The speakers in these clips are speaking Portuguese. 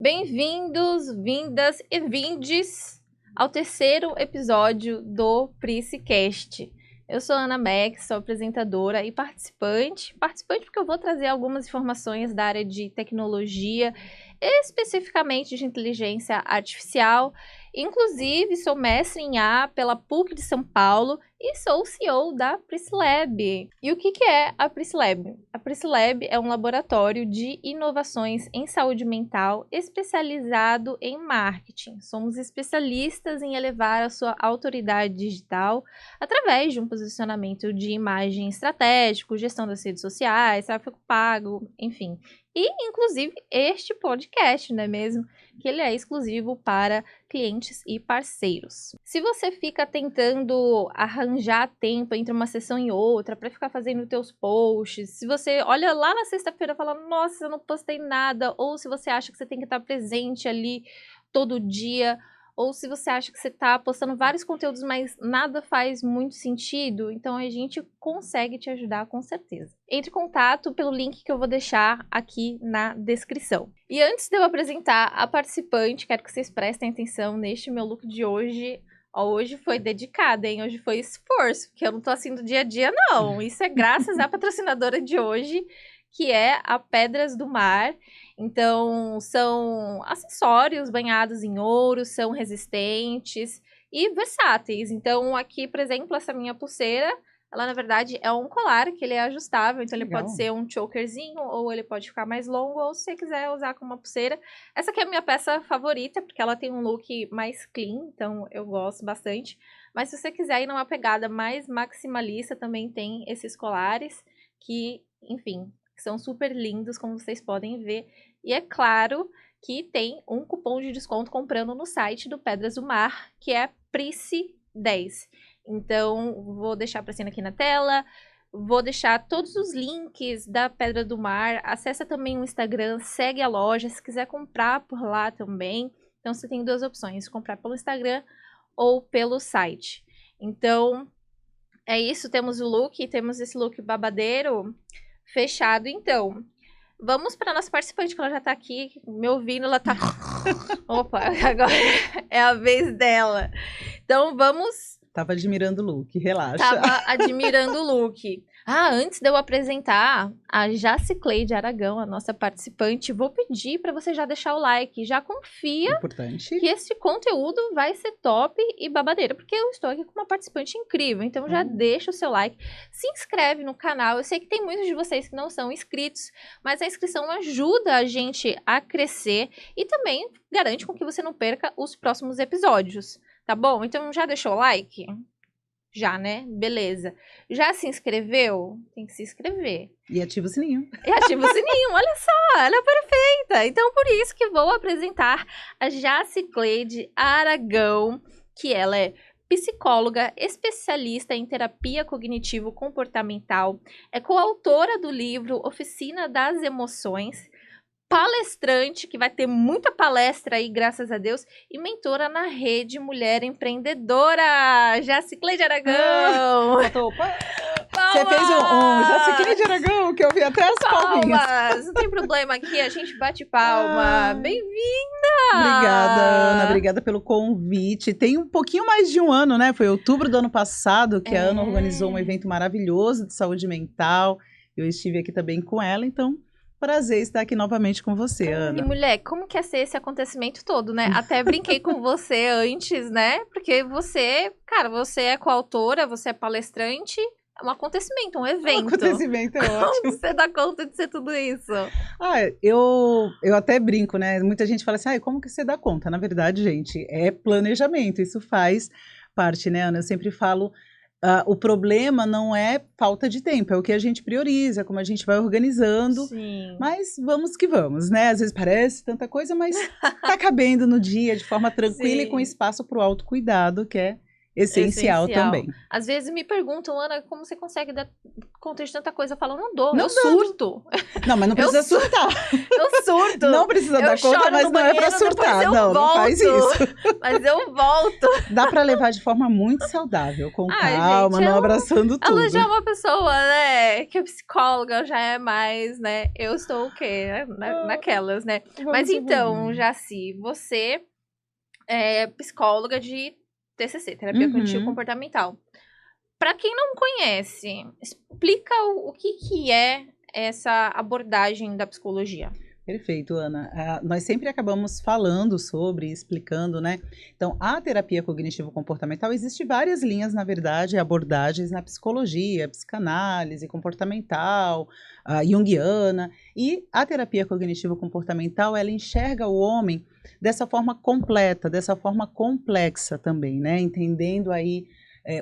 Bem-vindos, vindas e vindes ao terceiro episódio do PrisciCast. Eu sou a Ana Beck, sou apresentadora e participante. Participante porque eu vou trazer algumas informações da área de tecnologia, especificamente de inteligência artificial. Inclusive, sou mestre em IA pela PUC de São Paulo e sou o CEO da PrisciLab. E o que é a PrisciLab? A PrisciLab é um laboratório de inovações em saúde mental especializado em marketing. Somos especialistas em elevar a sua autoridade digital através de um posicionamento de imagem estratégico, gestão das redes sociais, tráfego pago, enfim. E, inclusive, este podcast, não é mesmo? Que ele é exclusivo para clientes e parceiros. Se você fica tentando arranjar tempo entre uma sessão e outra para ficar fazendo teus posts, se você olha lá na sexta-feira e fala, nossa, eu não postei nada, ou se você acha que você tem que estar presente ali todo dia, ou se você acha que você está postando vários conteúdos, mas nada faz muito sentido, então a gente consegue te ajudar com certeza. Entre em contato pelo link que eu vou deixar aqui na descrição. E antes de eu apresentar a participante, quero que vocês prestem atenção neste meu look de hoje. Hoje foi dedicado, hein? Hoje foi esforço, porque eu não tô assim do dia a dia, não. Isso é graças à patrocinadora de hoje, que é a Pedras do Mar. Então, são acessórios banhados em ouro, são resistentes e versáteis. Então, aqui, por exemplo, essa minha pulseira, ela, na verdade, é um colar, que ele é ajustável. Então, ele pode ser um chokerzinho, ou ele pode ficar mais longo, ou se você quiser usar como uma pulseira. Essa aqui é a minha peça favorita, porque ela tem um look mais clean, então eu gosto bastante. Mas se você quiser ir numa pegada mais maximalista, também tem esses colares, que, enfim, são super lindos, como vocês podem ver. E é claro que tem um cupom de desconto comprando no site do Pedras do Mar, que é PRISCI10. Então, vou deixar para cima aqui na tela, vou deixar todos os links da Pedra do Mar. Acessa também o Instagram, segue a loja, se quiser comprar por lá também. Então, você tem duas opções, comprar pelo Instagram ou pelo site. Então, é isso, temos o look, temos esse look babadeiro fechado, então. Vamos para nossa participante, que ela já tá aqui me ouvindo, ela tá... Opa, agora é a vez dela. Então, vamos... Tava admirando o look, relaxa. Tava admirando o look. Antes de eu apresentar a Jacicleide Aragão, a nossa participante, vou pedir para você já deixar o like, já confia Importante. que esse conteúdo vai ser top e babadeiro, porque eu estou aqui com uma participante incrível, então já deixa o seu like, se inscreve no canal. Eu sei que tem muitos de vocês que não são inscritos, mas a inscrição ajuda a gente a crescer e também garante com que você não perca os próximos episódios, tá bom? Então já deixou o like? Já, né? Beleza. Já se inscreveu? Tem que se inscrever. E ativa o sininho. E ativa o sininho, olha só, ela é perfeita. Então, por isso que vou apresentar a Jacicleide Aragão, que ela é psicóloga, especialista em terapia cognitivo-comportamental, é coautora do livro Oficina das Emoções, palestrante, que vai ter muita palestra aí, graças a Deus, e mentora na Rede Mulher Empreendedora, Jacicleide Aragão. Opa. Você fez um Jacicleide Aragão, que eu vi até as palminhas. Não tem problema aqui, a gente bate palma. Bem-vinda! Obrigada, Ana, obrigada pelo convite. Tem um pouquinho mais de um ano, né? Foi outubro do ano passado que a Ana organizou um evento maravilhoso de saúde mental. Eu estive aqui também com ela, então... Prazer estar aqui novamente com você, Ana. E mulher, como que é ser esse acontecimento todo, né? Até brinquei com você antes, né? Porque você, cara, você é coautora, você é palestrante, é um acontecimento, um evento. Um acontecimento é ótimo. Como você dá conta de ser tudo isso? Eu até brinco, né? Muita gente fala assim, como que você dá conta? Na verdade, gente, é planejamento, isso faz parte, né, Ana? Eu sempre falo... o problema não é falta de tempo, é o que a gente prioriza, como a gente vai organizando. Sim. Mas vamos que vamos, né? Às vezes parece tanta coisa, mas tá cabendo no dia de forma tranquila. Sim. E com espaço para o autocuidado, que é essencial também. Às vezes me perguntam, Ana, como você consegue dar conta de tanta coisa? Eu falo, não dou, Não eu surto. Não, mas não precisa surtar. Eu surto. Não precisa dar conta, mas não é pra surtar. Não faz isso. Mas eu volto. Dá pra levar de forma muito saudável, com calma, gente, não abraçando tudo. Ela já é uma pessoa, né, que é psicóloga, já é mais, né, eu estou o quê? Naquelas, né? Mas então, Jaci, você é psicóloga de TCC, terapia cognitivo-comportamental. Para quem não conhece, explica o que é essa abordagem da psicologia. Perfeito, Ana. Nós sempre acabamos falando sobre, explicando, né? Então, a terapia cognitivo-comportamental, existe várias linhas, na verdade, abordagens na psicologia, psicanálise, comportamental, junguiana, e a terapia cognitivo-comportamental, ela enxerga o homem dessa forma completa, dessa forma complexa também, né? Entendendo aí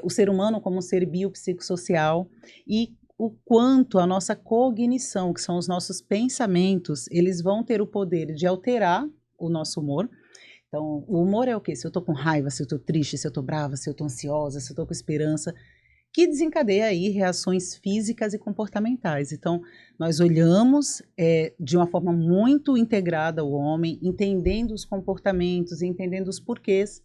o ser humano como um ser biopsicossocial e o quanto a nossa cognição, que são os nossos pensamentos, eles vão ter o poder de alterar o nosso humor. Então, o humor é o quê? Se eu tô com raiva, se eu tô triste, se eu tô brava, se eu tô ansiosa, se eu tô com esperança, que desencadeia aí reações físicas e comportamentais. Então, nós olhamos de uma forma muito integrada o homem, entendendo os comportamentos, entendendo os porquês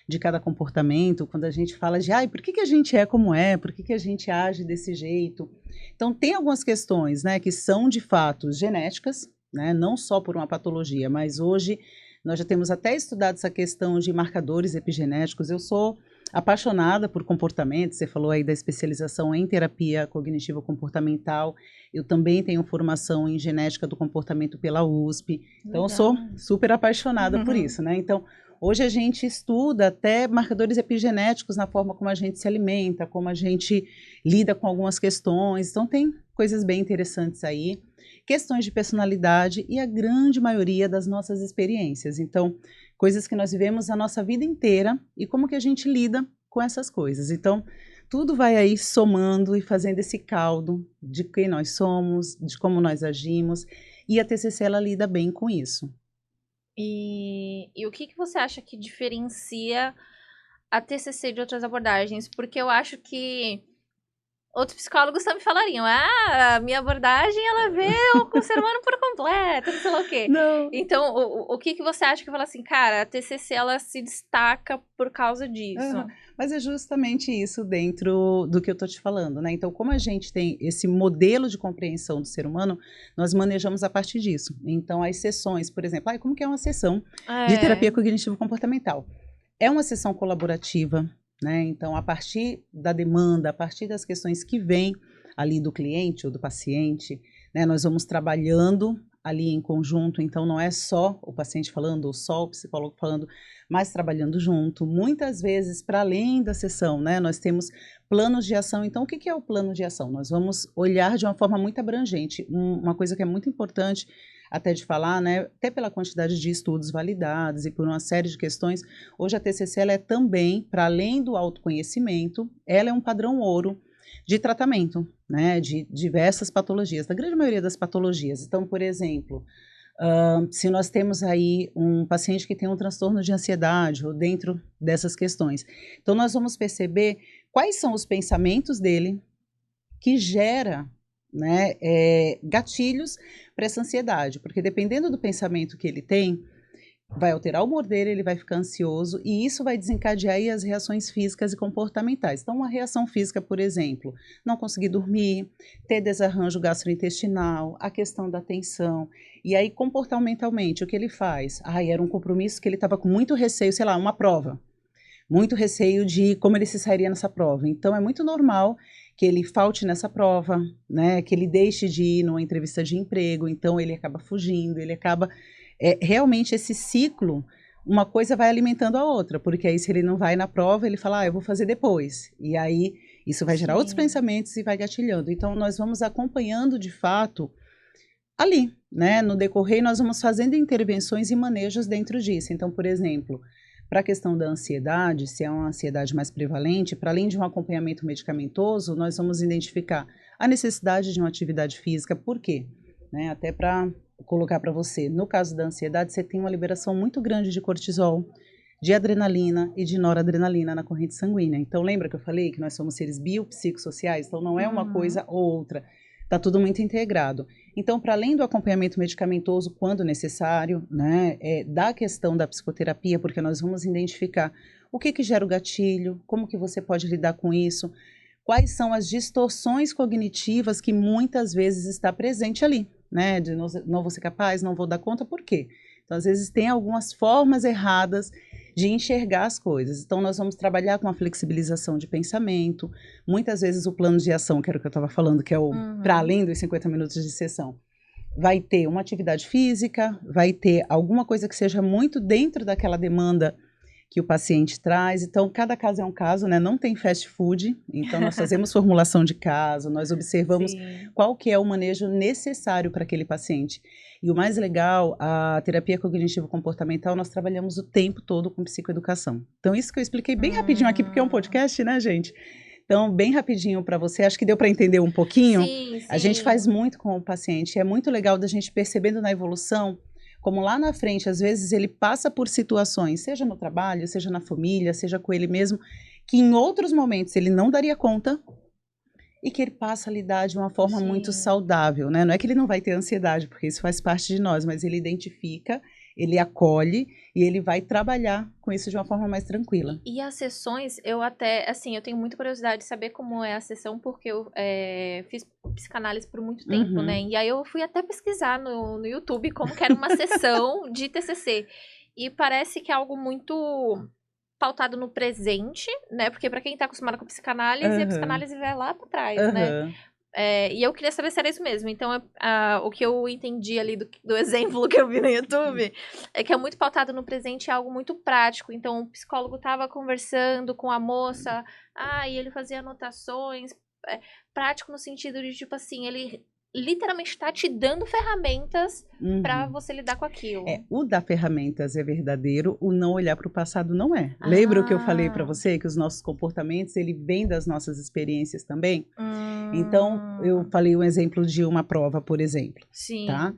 de cada comportamento, quando a gente fala de, por que a gente é como é, por que a gente age desse jeito. Então, tem algumas questões, né, que são de fato genéticas, né, não só por uma patologia, mas hoje nós já temos até estudado essa questão de marcadores epigenéticos. Eu sou apaixonada por comportamento, você falou aí da especialização em terapia cognitivo-comportamental, eu também tenho formação em genética do comportamento pela USP, então eu sou super apaixonada por isso, né, então hoje a gente estuda até marcadores epigenéticos na forma como a gente se alimenta, como a gente lida com algumas questões. Então, tem coisas bem interessantes aí. Questões de personalidade e a grande maioria das nossas experiências. Então, coisas que nós vivemos a nossa vida inteira e como que a gente lida com essas coisas. Então, tudo vai aí somando e fazendo esse caldo de quem nós somos, de como nós agimos. E a TCC, ela lida bem com isso. E o que você acha que diferencia a TCC de outras abordagens? Porque eu acho que outros psicólogos também falariam, a minha abordagem, ela vê o ser humano por completo, não sei lá o quê. Não. Então, o que você acha que fala assim, cara, a TCC, ela se destaca por causa disso? Mas é justamente isso dentro do que eu estou te falando, né? Então, como a gente tem esse modelo de compreensão do ser humano, nós manejamos a partir disso. Então, as sessões, por exemplo, como que é uma sessão de terapia cognitivo-comportamental? É uma sessão colaborativa, né? Então, a partir da demanda, a partir das questões que vêm ali do cliente ou do paciente, né, nós vamos trabalhando ali em conjunto, então não é só o paciente falando ou só o psicólogo falando, mas trabalhando junto. Muitas vezes, para além da sessão, né, nós temos planos de ação. Então, o que é o plano de ação? Nós vamos olhar de uma forma muito abrangente. Uma coisa que é muito importante até de falar, né, até pela quantidade de estudos validados e por uma série de questões, hoje a TCC ela é também, para além do autoconhecimento, ela é um padrão ouro de tratamento, né, de diversas patologias, da grande maioria das patologias. Então, por exemplo, se nós temos aí um paciente que tem um transtorno de ansiedade ou dentro dessas questões, então nós vamos perceber quais são os pensamentos dele que gera, né, gatilhos para essa ansiedade, porque dependendo do pensamento que ele tem, vai alterar o humor dele, ele vai ficar ansioso e isso vai desencadear aí as reações físicas e comportamentais. Então, uma reação física, por exemplo, não conseguir dormir, ter desarranjo gastrointestinal, a questão da tensão. E aí, comportamentalmente, o que ele faz? Era um compromisso que ele estava com muito receio, sei lá, uma prova. Muito receio de como ele se sairia nessa prova. Então, é muito normal que ele falte nessa prova, né? Que ele deixe de ir numa entrevista de emprego. Então, ele acaba fugindo, ele acaba... realmente esse ciclo, uma coisa vai alimentando a outra, porque aí se ele não vai na prova, ele fala, eu vou fazer depois. E aí isso vai gerar outros pensamentos e vai gatilhando. Então nós vamos acompanhando de fato ali, né? No decorrer nós vamos fazendo intervenções e manejos dentro disso. Então, por exemplo, para a questão da ansiedade, se é uma ansiedade mais prevalente, para além de um acompanhamento medicamentoso, nós vamos identificar a necessidade de uma atividade física. Por quê? Né? Até para colocar para você, no caso da ansiedade, você tem uma liberação muito grande de cortisol, de adrenalina e de noradrenalina na corrente sanguínea. Então, lembra que eu falei que nós somos seres biopsicossociais? Então, não é uma coisa ou outra. Está tudo muito integrado. Então, para além do acompanhamento medicamentoso, quando necessário, né, da questão da psicoterapia, porque nós vamos identificar o que gera o gatilho, como que você pode lidar com isso, quais são as distorções cognitivas que muitas vezes está presente ali, né, de não vou ser capaz, não vou dar conta, por quê? Então, às vezes, tem algumas formas erradas de enxergar as coisas. Então, nós vamos trabalhar com a flexibilização de pensamento, muitas vezes o plano de ação, que era o que eu estava falando, que é o para além dos 50 minutos de sessão, vai ter uma atividade física, vai ter alguma coisa que seja muito dentro daquela demanda que o paciente traz. Então, cada caso é um caso, né? Não tem fast food, então nós fazemos formulação de caso, nós observamos qual que é o manejo necessário para aquele paciente. E o mais legal, a terapia cognitivo-comportamental, nós trabalhamos o tempo todo com psicoeducação. Então, isso que eu expliquei bem rapidinho aqui, porque é um podcast, né, gente? Então, bem rapidinho para você, acho que deu para entender um pouquinho. Sim. A gente faz muito com o paciente, é muito legal da gente percebendo na evolução, como lá na frente, às vezes ele passa por situações, seja no trabalho, seja na família, seja com ele mesmo, que em outros momentos ele não daria conta e que ele passa a lidar de uma forma muito saudável, né? Não é que ele não vai ter ansiedade, porque isso faz parte de nós, mas ele identifica, ele acolhe e ele vai trabalhar com isso de uma forma mais tranquila. E as sessões, eu até, assim, eu tenho muita curiosidade de saber como é a sessão, porque eu fiz psicanálise por muito tempo, né? E aí eu fui até pesquisar no YouTube como que era uma sessão de TCC. E parece que é algo muito pautado no presente, né? Porque pra quem tá acostumado com psicanálise, a psicanálise vai lá pra trás, né? E eu queria saber se era isso mesmo. Então, o que eu entendi ali do exemplo que eu vi no YouTube é que é muito pautado no presente, é algo muito prático. Então, o psicólogo estava conversando com a moça, e ele fazia anotações, prático no sentido de, tipo assim, ele literalmente está te dando ferramentas para você lidar com aquilo. O dar ferramentas é verdadeiro, o não olhar para o passado não é. Lembra o que eu falei para você, que os nossos comportamentos, ele vem das nossas experiências também? Então, eu falei um exemplo de uma prova, por exemplo. Sim. Tá?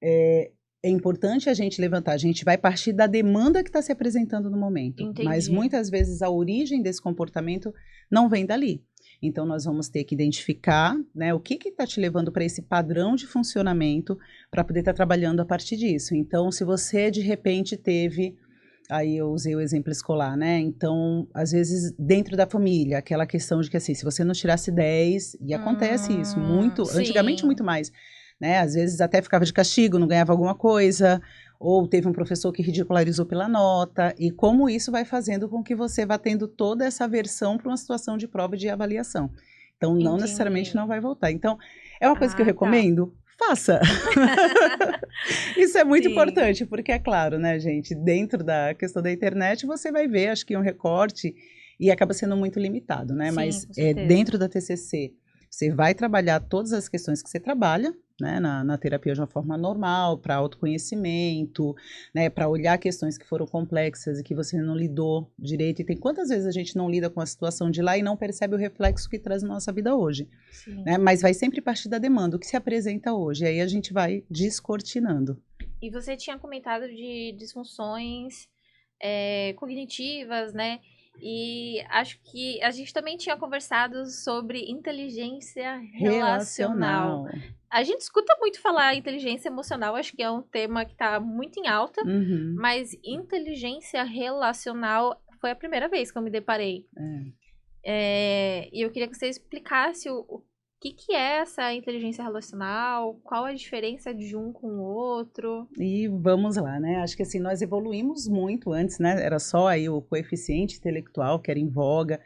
É importante a gente levantar, a gente vai partir da demanda que está se apresentando no momento. Entendi. Mas muitas vezes a origem desse comportamento não vem dali. Então, nós vamos ter que identificar, né, o que está te levando para esse padrão de funcionamento para poder estar trabalhando a partir disso. Então, se você, de repente, teve... Aí eu usei o exemplo escolar, né? Então, às vezes, dentro da família, aquela questão de que, assim, se você não tirasse 10, e acontece isso muito, antigamente muito mais, né? Às vezes até ficava de castigo, não ganhava alguma coisa, ou teve um professor que ridicularizou pela nota, e como isso vai fazendo com que você vá tendo toda essa aversão para uma situação de prova e de avaliação. Então, não necessariamente não vai voltar. Então, é uma coisa que eu recomendo, faça! Isso é muito importante, porque é claro, né, gente, dentro da questão da internet, você vai ver, acho que um recorte, e acaba sendo muito limitado, né? Mas dentro da TCC, você vai trabalhar todas as questões que você trabalha, né, na terapia de uma forma normal, para autoconhecimento, né, para olhar questões que foram complexas e que você não lidou direito. E tem quantas vezes a gente não lida com a situação de lá e não percebe o reflexo que traz na nossa vida hoje, né? Mas vai sempre partir da demanda, o que se apresenta hoje, e aí a gente vai descortinando. E você tinha comentado de disfunções cognitivas, né? E acho que a gente também tinha conversado sobre inteligência relacional. A gente escuta muito falar inteligência emocional, acho que é um tema que está muito em alta, mas inteligência relacional foi a primeira vez que eu me deparei. E eu queria que você explicasse o que é essa inteligência relacional, qual a diferença de um com o outro. E vamos lá, né? Acho que assim, nós evoluímos muito antes, né? Era só aí o coeficiente intelectual que era em voga,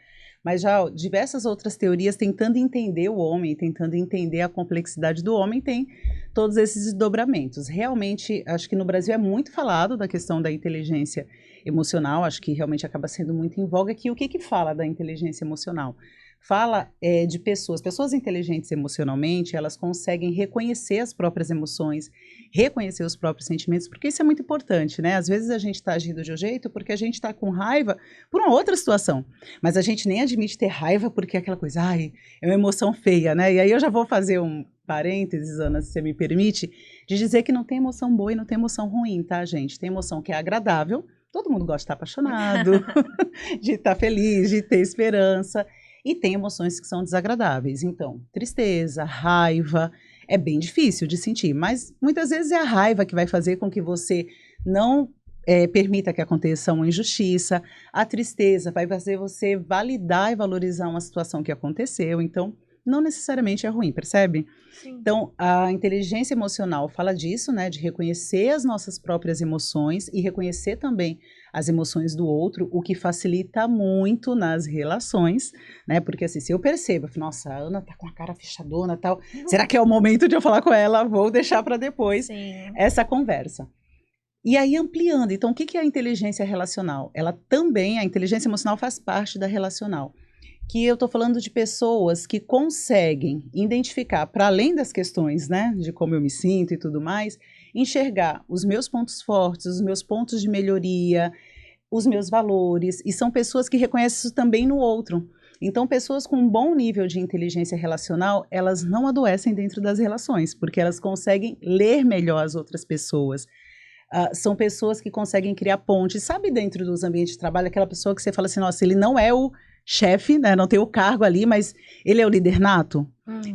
mas já diversas outras teorias tentando entender o homem, tentando entender a complexidade do homem, tem todos esses desdobramentos. Realmente, acho que no Brasil é muito falado da questão da inteligência emocional, acho que realmente acaba sendo muito em voga, que o que fala da inteligência emocional? Fala de pessoas inteligentes emocionalmente, elas conseguem reconhecer as próprias emoções, reconhecer os próprios sentimentos, porque isso é muito importante, né? Às vezes a gente está agindo de um jeito porque a gente está com raiva por uma outra situação, mas a gente nem admite ter raiva porque é aquela coisa, é uma emoção feia, né? E aí eu já vou fazer um parênteses, Ana, se você me permite, de dizer que não tem emoção boa e não tem emoção ruim, tá, gente? Tem emoção que é agradável, Todo mundo gosta de estar apaixonado, de estar feliz, de ter esperança. E tem emoções que são desagradáveis. Então, tristeza, raiva, é bem difícil de sentir. Mas muitas vezes é a raiva que vai fazer com que você não permita que aconteça uma injustiça. A tristeza vai fazer você validar e valorizar uma situação que aconteceu. Então, não necessariamente é ruim, percebe? Sim. Então, a inteligência emocional fala disso, né? De reconhecer as nossas próprias emoções e reconhecer também as emoções do outro, o que facilita muito nas relações, né? Porque assim, se eu percebo, nossa, a Ana tá com a cara fechadona e tal, será que é o momento de eu falar com ela? Vou deixar para depois essa conversa. E aí, ampliando, então, o que é a inteligência relacional? Ela também, a inteligência emocional faz parte da relacional. Que eu estou falando de pessoas que conseguem identificar, para além das questões, né, de como eu me sinto e tudo mais, enxergar os meus pontos fortes, os meus pontos de melhoria, os meus valores, e são pessoas que reconhecem isso também no outro. Então, pessoas com um bom nível de inteligência relacional, elas não adoecem dentro das relações, porque elas conseguem ler melhor as outras pessoas. São pessoas que conseguem criar pontes. Sabe, dentro dos ambientes de trabalho, aquela pessoa que você fala assim, nossa, ele não é o chefe, né, não tem o cargo ali, mas ele é o líder nato.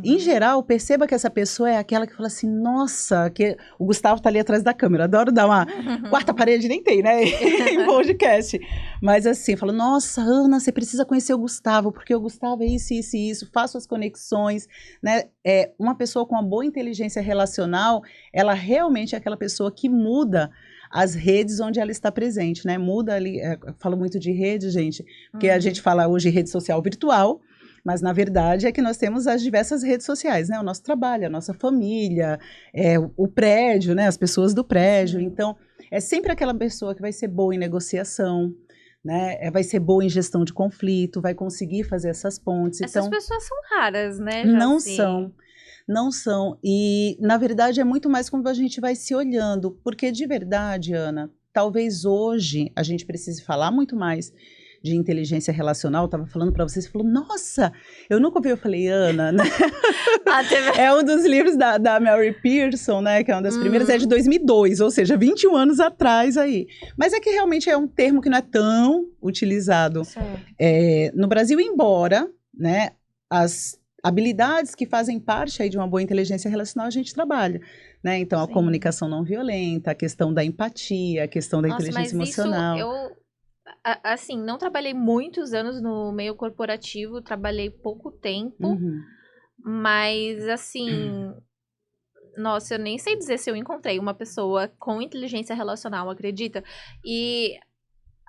Em geral, perceba que essa pessoa é aquela que fala assim, nossa, que o Gustavo tá ali atrás da câmera, adoro dar uma quarta parede, nem tem, né, em podcast. Mas assim, fala, nossa, Ana, você precisa conhecer o Gustavo, porque o Gustavo é isso, isso e isso, faço as conexões, né, uma pessoa com uma boa inteligência relacional, ela realmente é aquela pessoa que muda as redes onde ela está presente, né? Muda ali, eu falo muito de rede, gente, porque a gente fala hoje rede social virtual, mas na verdade é que nós temos as diversas redes sociais, né? O nosso trabalho, a nossa família, o prédio, né? As pessoas do prédio. Então, é sempre aquela pessoa que vai ser boa em negociação, né? Vai ser boa em gestão de conflito, vai conseguir fazer essas pontes. Essas pessoas são raras, né? Não são. Não são. E, na verdade, é muito mais como a gente vai se olhando. Porque, de verdade, Ana, talvez hoje a gente precise falar muito mais de inteligência relacional. Eu estava falando para vocês, você falou, nossa, eu nunca ouvi. Eu falei, Ana, né? É um dos livros da Mary Pearson, né? Que é uma das primeiras, é de 2002, ou seja, 21 anos atrás aí. Mas é que realmente é um termo que não é tão utilizado no Brasil, embora, né, as habilidades que fazem parte aí de uma boa inteligência relacional a gente trabalha, né? Então, a comunicação não violenta, a questão da empatia, a questão da inteligência emocional. Isso assim, não trabalhei muitos anos no meio corporativo, trabalhei pouco tempo, mas assim, nossa, eu nem sei dizer se eu encontrei uma pessoa com inteligência relacional, acredita? E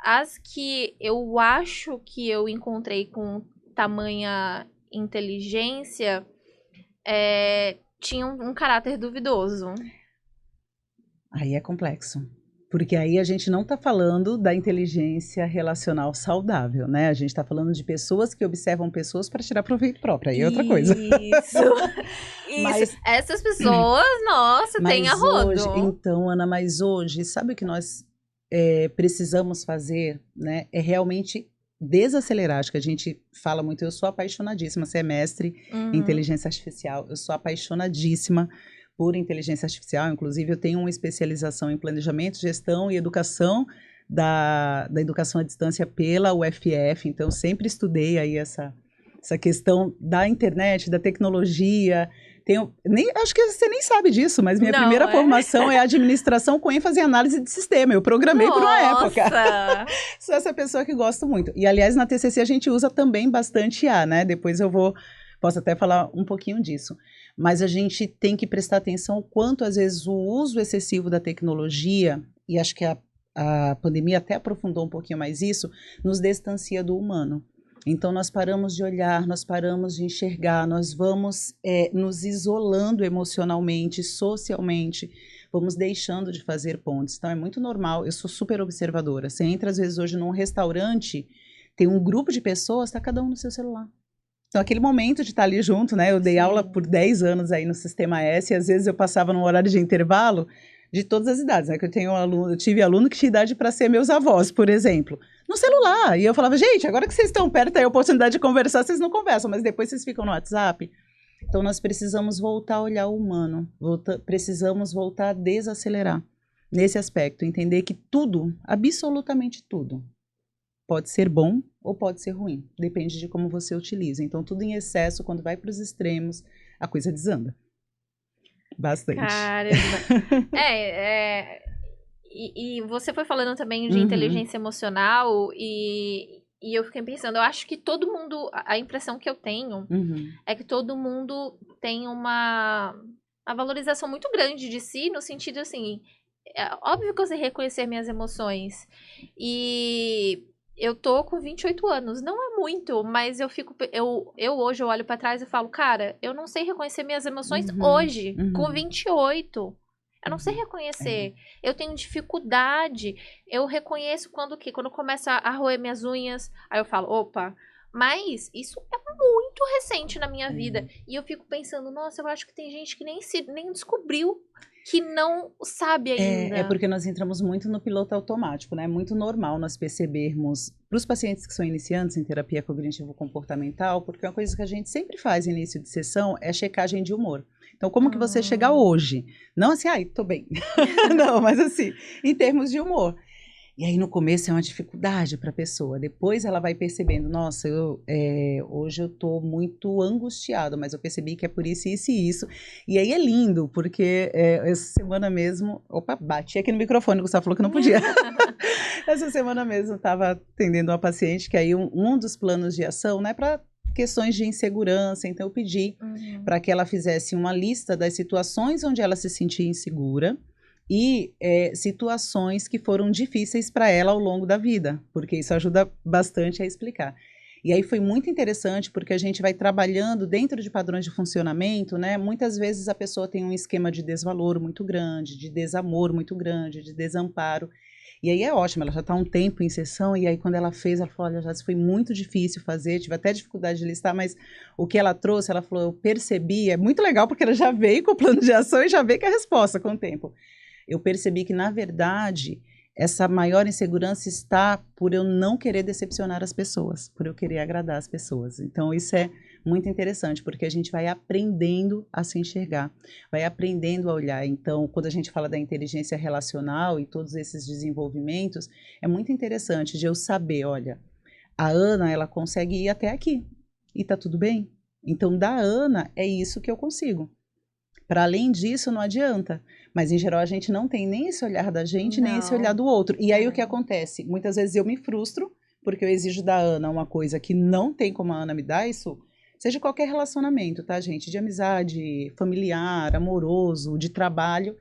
as que eu acho que eu encontrei com tamanha inteligência tinham um caráter duvidoso. Aí é complexo. Porque aí a gente não está falando da inteligência relacional saudável, né? A gente está falando de pessoas que observam pessoas para tirar proveito próprio. Aí é outra coisa. Isso. Mas, essas pessoas, nossa, tem a rodo. Hoje, então, Ana, mas hoje, sabe o que nós precisamos fazer, né? É realmente desacelerar. Acho que a gente fala muito, eu sou apaixonadíssima, você é mestre em inteligência artificial, eu sou apaixonadíssima por inteligência artificial, inclusive eu tenho uma especialização em planejamento, gestão e educação da educação à distância pela UFF, então sempre estudei aí essa questão da internet, da tecnologia. Acho que você nem sabe disso, mas minha primeira formação é administração com ênfase em análise de sistema. Eu programei por uma época. Sou essa pessoa que gosto muito. E, aliás, na TCC a gente usa também bastante IA, né? Depois posso até falar um pouquinho disso. Mas a gente tem que prestar atenção ao quanto, às vezes, o uso excessivo da tecnologia, e acho que a pandemia até aprofundou um pouquinho mais isso, nos distancia do humano. Então, nós paramos de olhar, nós paramos de enxergar, nós vamos nos isolando emocionalmente, socialmente, vamos deixando de fazer pontes. Então, é muito normal, eu sou super observadora. Você entra, às vezes, hoje num restaurante, tem um grupo de pessoas, está cada um no seu celular. Então, aquele momento de estar ali junto, né? Eu dei aula por 10 anos aí no Sistema S, e às vezes eu passava num horário de intervalo de todas as idades, né? Que eu tive aluno que tinha idade para ser meus avós, por exemplo, no celular. E eu falava, gente, agora que vocês estão perto, aí a oportunidade de conversar, vocês não conversam, mas depois vocês ficam no WhatsApp. Então, nós precisamos voltar a olhar o humano, precisamos voltar a desacelerar, nesse aspecto, entender que tudo, absolutamente tudo, pode ser bom ou pode ser ruim, depende de como você utiliza. Então, tudo em excesso, quando vai para os extremos, a coisa desanda. Bastante. Caramba. E você foi falando também de inteligência emocional e eu fiquei pensando, eu acho que todo mundo, a impressão que eu tenho é que todo mundo tem uma valorização muito grande de si, no sentido assim, é óbvio que eu sei reconhecer minhas emoções. E eu tô com 28 anos, não é muito, mas eu hoje eu olho pra trás e falo, cara, eu não sei reconhecer minhas emoções hoje, com 28. Eu não sei reconhecer. Eu tenho dificuldade. Eu reconheço quando começa a roer minhas unhas. Aí eu falo, opa. Mas isso é muito recente na minha vida. E eu fico pensando, nossa, eu acho que tem gente que nem descobriu, que não sabe ainda. É porque nós entramos muito no piloto automático, né? É muito normal nós percebermos, para os pacientes que são iniciantes em terapia cognitivo-comportamental, porque uma coisa que a gente sempre faz no início de sessão é checagem de humor. Então, como que você chega hoje? Não assim, ai, tô bem. Não, mas assim, em termos de humor. E aí, no começo, é uma dificuldade para a pessoa. Depois, ela vai percebendo, nossa, hoje eu tô muito angustiado, mas eu percebi que é por isso, isso e isso. E aí, é lindo, porque essa semana mesmo... Opa, bati aqui no microfone, o Gustavo falou que não podia. Essa semana mesmo, eu estava atendendo uma paciente, que aí um dos planos de ação, né, para questões de insegurança, então eu pedi para que ela fizesse uma lista das situações onde ela se sentia insegura, e situações que foram difíceis para ela ao longo da vida, porque isso ajuda bastante a explicar. E aí foi muito interessante, porque a gente vai trabalhando dentro de padrões de funcionamento, né? Muitas vezes a pessoa tem um esquema de desvalor muito grande, de desamor muito grande, de desamparo. E aí é ótimo, ela já está há um tempo em sessão, e aí quando ela fez, ela falou, olha, já foi muito difícil fazer, tive até dificuldade de listar, mas o que ela trouxe, ela falou, eu percebi, é muito legal, porque ela já veio com o plano de ação e já veio com a resposta com o tempo. Eu percebi que, na verdade, essa maior insegurança está por eu não querer decepcionar as pessoas, por eu querer agradar as pessoas. Então, isso é muito interessante, porque a gente vai aprendendo a se enxergar, vai aprendendo a olhar. Então, quando a gente fala da inteligência relacional e todos esses desenvolvimentos, é muito interessante de eu saber, olha, a Ana, ela consegue ir até aqui, e tá tudo bem? Então, da Ana, é isso que eu consigo. Para além disso, não adianta. Mas, em geral, a gente não tem nem esse olhar da gente, nem esse olhar do outro. E aí, o que acontece? Muitas vezes eu me frustro, porque eu exijo da Ana uma coisa que não tem como a Ana me dar, isso seja qualquer relacionamento, tá, gente? De amizade, familiar, amoroso, de trabalho.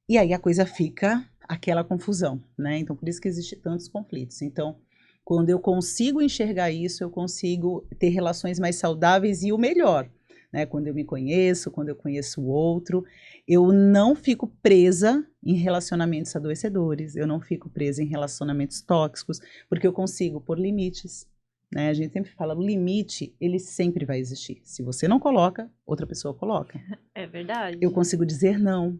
E aí a coisa fica aquela confusão, né? Então, por isso que existem tantos conflitos. Então, quando eu consigo enxergar isso, eu consigo ter relações mais saudáveis e o melhor, né? Quando eu me conheço, quando eu conheço o outro, eu não fico presa em relacionamentos adoecedores, eu não fico presa em relacionamentos tóxicos, porque eu consigo pôr limites, né? A gente sempre fala, o limite, ele sempre vai existir. Se você não coloca, outra pessoa coloca. É verdade. Eu consigo dizer não.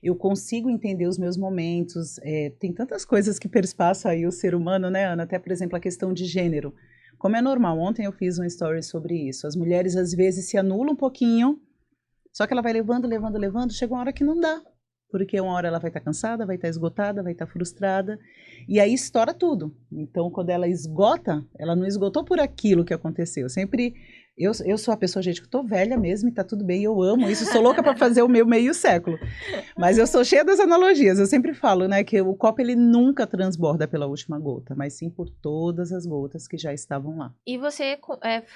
Eu consigo entender os meus momentos. Tem tantas coisas que perspassam aí o ser humano, né, Ana? Até, por exemplo, a questão de gênero. Como é normal, ontem eu fiz um story sobre isso. As mulheres, às vezes, se anulam um pouquinho, só que ela vai levando, chega uma hora que não dá. Porque uma hora ela vai estar cansada, vai estar esgotada, vai estar frustrada, e aí estoura tudo. Então, quando ela esgota, ela não esgotou por aquilo que aconteceu. Eu sou a pessoa, gente, que eu tô velha mesmo e tá tudo bem, eu amo isso, sou louca para fazer o meu meio século. Mas eu sou cheia das analogias, eu sempre falo, né, que o copo ele nunca transborda pela última gota, mas sim por todas as gotas que já estavam lá. E você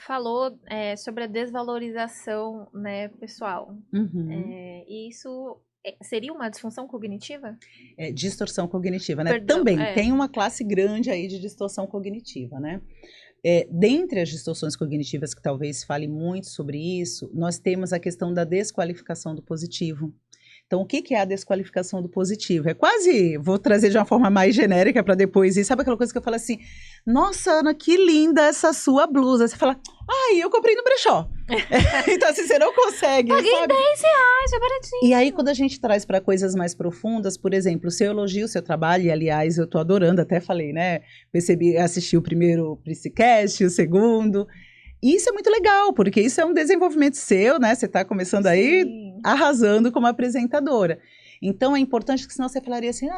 falou sobre a desvalorização, né, pessoal. E isso seria uma disfunção cognitiva? Distorção cognitiva, né? Perdão, Também tem uma classe grande aí de distorção cognitiva, né? Dentre as distorções cognitivas que talvez fale muito sobre isso, nós temos a questão da desqualificação do positivo. Então, o que é a desqualificação do positivo? É quase, vou trazer de uma forma mais genérica para depois ir. Sabe aquela coisa que eu falo assim, nossa, Ana, que linda essa sua blusa. Você fala, ai, eu comprei no brechó. Então, assim, você não consegue, Paguei sabe? R$10, é baratinho. E aí, quando a gente traz para coisas mais profundas, por exemplo, se eu elogio o seu trabalho, e aliás, eu tô adorando, até falei, né? Assisti o primeiro Priscicast, o segundo. Isso é muito legal, porque isso é um desenvolvimento seu, né? Você está começando aí arrasando como apresentadora. Então, é importante que senão você falaria assim,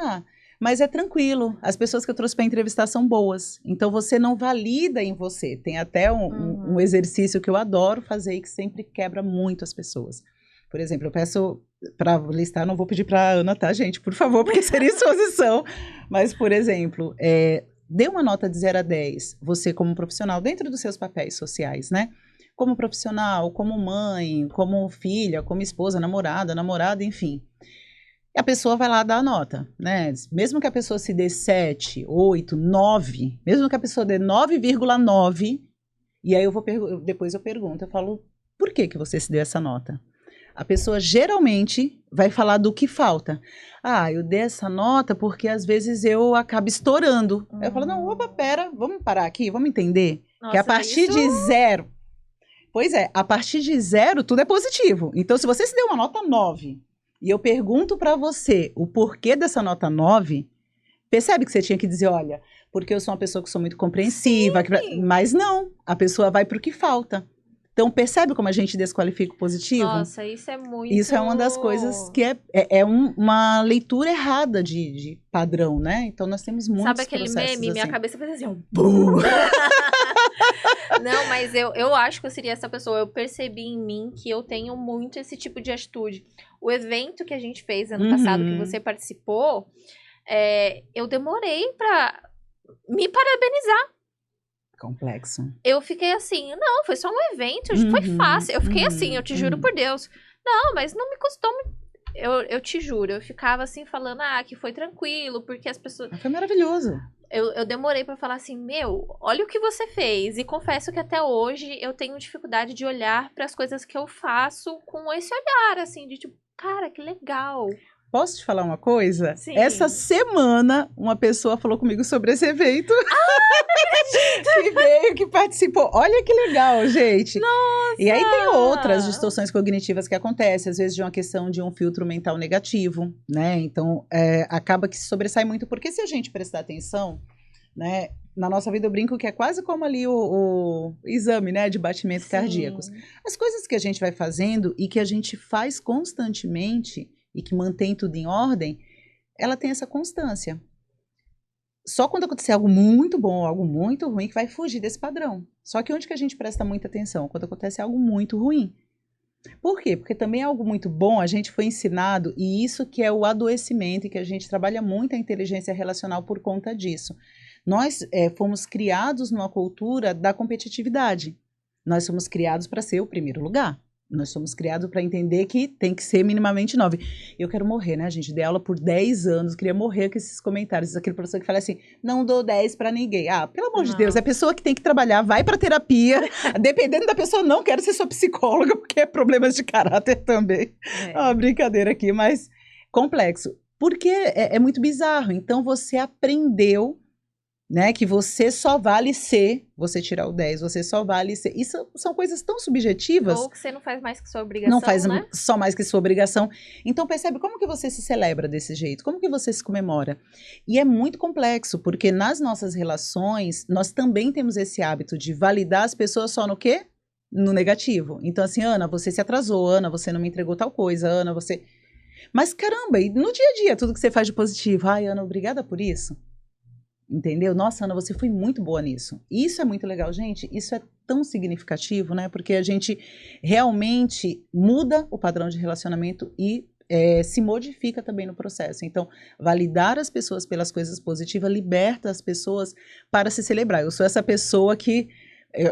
mas é tranquilo, as pessoas que eu trouxe para entrevistar são boas. Então, você não valida em você. Tem até um exercício que eu adoro fazer e que sempre quebra muito as pessoas. Por exemplo, eu peço para listar, não vou pedir para a Ana, tá, gente? Por favor, porque seria exposição. Mas, por exemplo, dê uma nota de 0 a 10, você como profissional, dentro dos seus papéis sociais, né? Como profissional, como mãe, como filha, como esposa, namorada, enfim. E a pessoa vai lá dar a nota, né? Mesmo que a pessoa se dê 7, 8, 9, mesmo que a pessoa dê 9,9, e aí depois eu pergunto, eu falo, por que você se deu essa nota? A pessoa geralmente vai falar do que falta. Eu dei essa nota porque às vezes eu acabo estourando. Aí eu falo, não, opa, pera, vamos parar aqui, vamos entender. Nossa, que a partir de 0... Pois é, a partir de 0 tudo é positivo. Então, se você se deu uma nota 9... e eu pergunto para você o porquê dessa nota 9, percebe que você tinha que dizer, olha, porque eu sou uma pessoa que sou muito compreensiva, mas não, a pessoa vai para o que falta. Então, percebe como a gente desqualifica o positivo? Nossa, isso é muito... Isso é uma das coisas que uma leitura errada de padrão, né? Então, nós temos muitos Sabe aquele processos meme? assim. Minha cabeça fez assim, Bum! Não, mas eu acho que eu seria essa pessoa. Eu percebi em mim que eu tenho muito esse tipo de atitude. O evento que a gente fez ano passado, que você participou, eu demorei pra me parabenizar. Complexo. Eu fiquei assim, não, foi só um evento, foi fácil. Eu fiquei assim, eu te juro por Deus. Não, mas não me custou... Eu te juro, eu ficava assim falando, que foi tranquilo, porque as pessoas... Foi maravilhoso. Eu demorei pra falar assim, olha o que você fez. E confesso que até hoje eu tenho dificuldade de olhar para as coisas que eu faço com esse olhar, assim, de tipo, cara, que legal. Posso te falar uma coisa? Sim. Essa semana, uma pessoa falou comigo sobre esse evento. Que veio, que participou. Olha que legal, gente. Nossa! E aí tem outras distorções cognitivas que acontecem, às vezes de uma questão de um filtro mental negativo, né? Então, acaba que se sobressai muito, porque se a gente prestar atenção, né? Na nossa vida eu brinco que é quase como ali o exame, né? De batimentos cardíacos. As coisas que a gente vai fazendo e que a gente faz constantemente e que mantém tudo em ordem, ela tem essa constância. Só quando acontecer algo muito bom ou algo muito ruim que vai fugir desse padrão. Só que onde que a gente presta muita atenção? Quando acontece algo muito ruim. Por quê? Porque também é algo muito bom, a gente foi ensinado, e isso que é o adoecimento, e que a gente trabalha muito a inteligência relacional por conta disso. Nós fomos criados numa cultura da competitividade. Nós somos criados para ser o primeiro lugar. Nós somos criados para entender que tem que ser minimamente 9. Eu quero morrer, né, gente? Dei aula por 10 anos, queria morrer com esses comentários. Aquele professor que fala assim, não dou 10 para ninguém. Pelo amor de Deus, é pessoa que tem que trabalhar, vai para terapia. Dependendo da pessoa, não quero ser sua psicóloga, porque é problemas de caráter também. É uma brincadeira aqui, mas complexo. Porque é muito bizarro. Então, você aprendeu, né, que você só vale ser, você tirar o 10, você só vale ser. Isso são coisas tão subjetivas. Ou que você não faz mais que sua obrigação, não faz, né? Só mais que sua obrigação. Então, percebe como que você se celebra desse jeito? Como que você se comemora? E é muito complexo, porque nas nossas relações, nós também temos esse hábito de validar as pessoas só no quê? No negativo. Então, assim, Ana, você se atrasou, Ana, você não me entregou tal coisa, Ana, você... Mas, caramba, e no dia a dia, tudo que você faz de positivo? Ai, Ana, obrigada por isso. Entendeu? Nossa, Ana, você foi muito boa nisso. Isso é muito legal, gente. Isso é tão significativo, né? Porque a gente realmente muda o padrão de relacionamento e se modifica também no processo. Então, validar as pessoas pelas coisas positivas liberta as pessoas para se celebrar. Eu sou essa pessoa que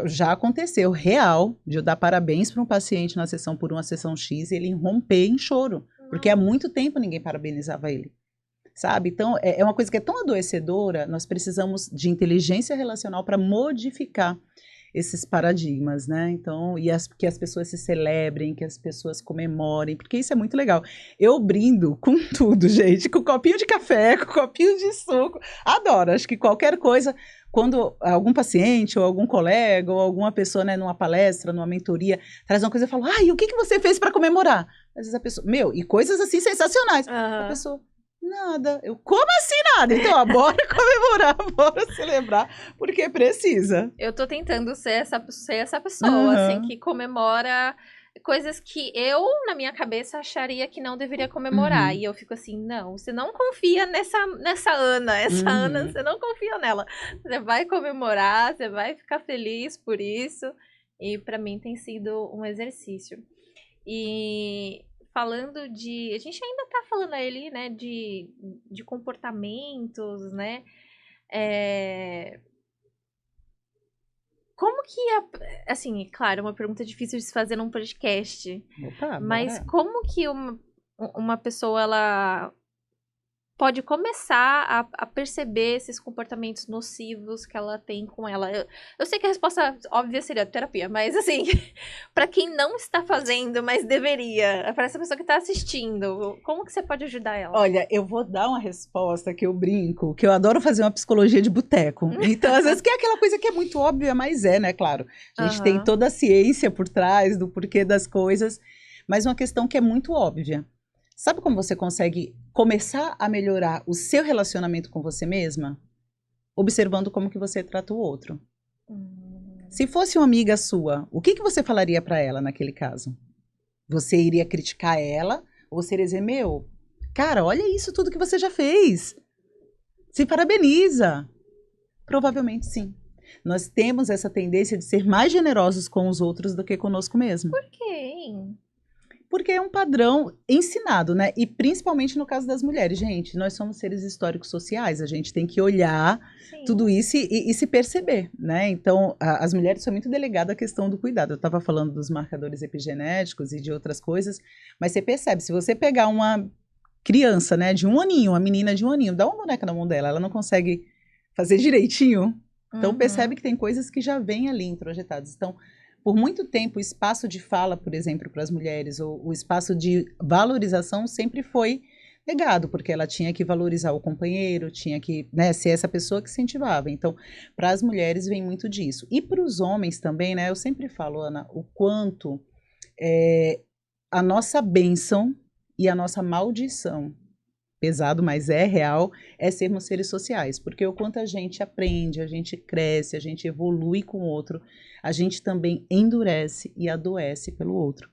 já aconteceu, real, de eu dar parabéns para um paciente na sessão por uma sessão X e ele romper em choro. Porque há muito tempo ninguém parabenizava ele. Sabe? Então, é uma coisa que é tão adoecedora, nós precisamos de inteligência relacional para modificar esses paradigmas, né? Então, que as pessoas se celebrem, que as pessoas comemorem, porque isso é muito legal. Eu brindo com tudo, gente, com copinho de café, com copinho de suco, adoro, acho que qualquer coisa, quando algum paciente, ou algum colega, ou alguma pessoa, né, numa palestra, numa mentoria, traz uma coisa e fala, o que você fez para comemorar? Às vezes a pessoa, e coisas assim sensacionais, a pessoa... Nada. Como assim nada? Então, bora comemorar, bora celebrar, porque precisa. Eu tô tentando ser essa pessoa, assim, que comemora coisas que eu, na minha cabeça, acharia que não deveria comemorar. Uhum. E eu fico assim, não, você não confia nessa Ana. Essa Ana, Uhum. você não confia nela. Você vai comemorar, você vai ficar feliz por isso. E pra mim tem sido um exercício. E falando de. A gente ainda tá falando ali, né, de comportamentos, né? É, como que assim, claro, é uma pergunta difícil de se fazer num podcast, Opa, mas bora. como que uma pessoa ela pode começar a perceber esses comportamentos nocivos que ela tem com ela? Eu sei que a resposta óbvia seria terapia, mas assim, pra quem não está fazendo, mas deveria, para essa pessoa que tá assistindo, como que você pode ajudar ela? Olha, eu vou dar uma resposta que eu brinco, que eu adoro fazer uma psicologia de boteco. Então, às vezes, que é aquela coisa que é muito óbvia, mas é, né? Claro. A gente tem Aham. toda a ciência por trás do porquê das coisas, mas uma questão que é muito óbvia. Sabe como você consegue começar a melhorar o seu relacionamento com você mesma? Observando como que você trata o outro. Hum. Se fosse uma amiga sua, o que que você falaria para ela naquele caso? Você iria criticar ela ou você iria dizer, meu, cara, olha isso tudo que você já fez. Se parabeniza. Provavelmente sim. Nós temos essa tendência de ser mais generosos com os outros do que conosco mesmo. Por quê, hein? Porque é um padrão ensinado, né? E principalmente no caso das mulheres. Gente, nós somos seres históricos sociais, a gente tem que olhar Sim. tudo isso e se perceber, né? Então, as mulheres são muito delegadas à questão do cuidado. Eu estava falando dos marcadores epigenéticos e de outras coisas, mas você percebe, se você pegar uma criança, né, de 1 aninho, uma menina de 1 aninho, dá uma boneca na mão dela, ela não consegue fazer direitinho. Então, percebe Uhum. que tem coisas que já vêm ali introjetadas. Então, por muito tempo, o espaço de fala, por exemplo, para as mulheres, ou o espaço de valorização sempre foi negado, porque ela tinha que valorizar o companheiro, tinha que, né, ser essa pessoa que incentivava. Então, para as mulheres vem muito disso. E para os homens também, né, eu sempre falo, Ana, o quanto a nossa bênção e a nossa maldição, pesado, mas é real, é sermos seres sociais, porque o quanto a gente aprende, a gente cresce, a gente evolui com o outro, a gente também endurece e adoece pelo outro.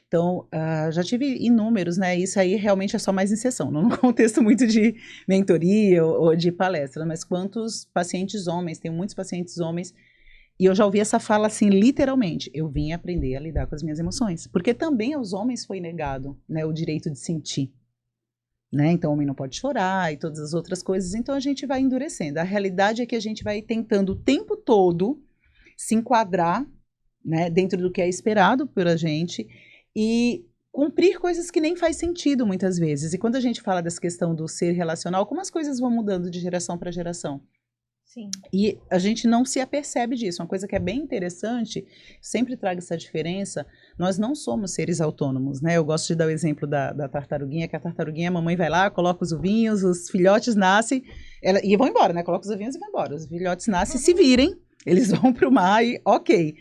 Então, já tive inúmeros, né? Isso aí realmente é só mais em sessão, não no contexto muito de mentoria ou de palestra, mas quantos pacientes homens, tenho muitos pacientes homens, e eu já ouvi essa fala assim, literalmente, eu vim aprender a lidar com as minhas emoções, porque também aos homens foi negado, né, o direito de sentir. Né? Então, o homem não pode chorar e todas as outras coisas, então a gente vai endurecendo. A realidade é que a gente vai tentando o tempo todo se enquadrar, né, dentro do que é esperado por a gente e cumprir coisas que nem faz sentido muitas vezes. E quando a gente fala dessa questão do ser relacional, como as coisas vão mudando de geração para geração? Sim. E a gente não se apercebe disso. Uma coisa que é bem interessante, sempre trago essa diferença, nós não somos seres autônomos, né? Eu gosto de dar o exemplo da tartaruguinha, que a tartaruguinha, a mamãe vai lá, coloca os ovinhos, os filhotes nascem, e vão embora, né? Coloca os ovinhos e vão embora. Os filhotes nascem, se virem, eles vão para o mar e ok.